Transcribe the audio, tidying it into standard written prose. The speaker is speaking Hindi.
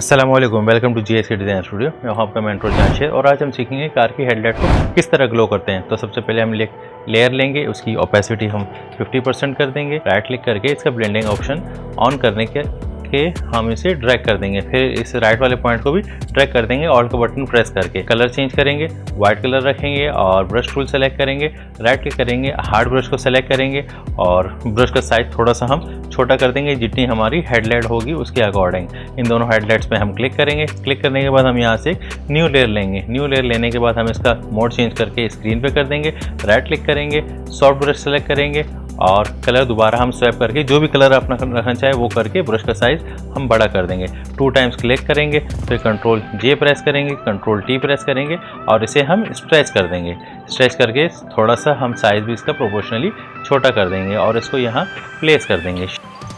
अस्सलामुअलैकुम, welcome to GSK design studio. मैं हूं आपका मेंटर जांशेर और आज हम सीखेंगे कार की हेडलाइट को किस तरह ग्लो करते हैं। तो सबसे पहले हम लेयर लेंगे, उसकी ओपेसिटी हम 50% कर देंगे। राइट क्लिक करके इसका ब्लेंडिंग ऑप्शन ऑन करने के हम इसे ड्रैग कर देंगे। फिर इस राइट वाले पॉइंट को भी ड्रैग कर देंगे, ऑल्ट का बटन प्रेस करके। कलर चेंज करेंगे, वाइट कलर रखेंगे और ब्रश टूल सेलेक्ट करेंगे। राइट क्लिक करेंगे, हार्ड ब्रश को सेलेक्ट करेंगे और ब्रश का साइज थोड़ा सा हम छोटा कर देंगे जितनी हमारी हेडलाइट होगी उसके अकॉर्डिंग। इन दोनों हेडलाइट्स पे हम क्लिक करेंगे। क्लिक करने के बाद हम यहाँ से न्यू लेयर लेंगे। न्यू लेयर लेने के बाद हम इसका मोड चेंज करके स्क्रीन पे कर देंगे। राइट क्लिक करेंगे, सॉफ्ट ब्रश सेलेक्ट करेंगे और कलर दोबारा हम स्वैप करके जो भी कलर अपना रखना चाहे वो करके ब्रश का साइज हम बड़ा कर देंगे। 2 टाइम्स क्लिक करेंगे, फिर कंट्रोल J प्रेस करेंगे, कंट्रोल T प्रेस करेंगे और इसे हम स्ट्रेच कर देंगे। स्ट्रेच करके थोड़ा सा हम साइज भी इसका प्रोपोर्शनली छोटा कर देंगे और इसको यहाँ प्लेस कर देंगे।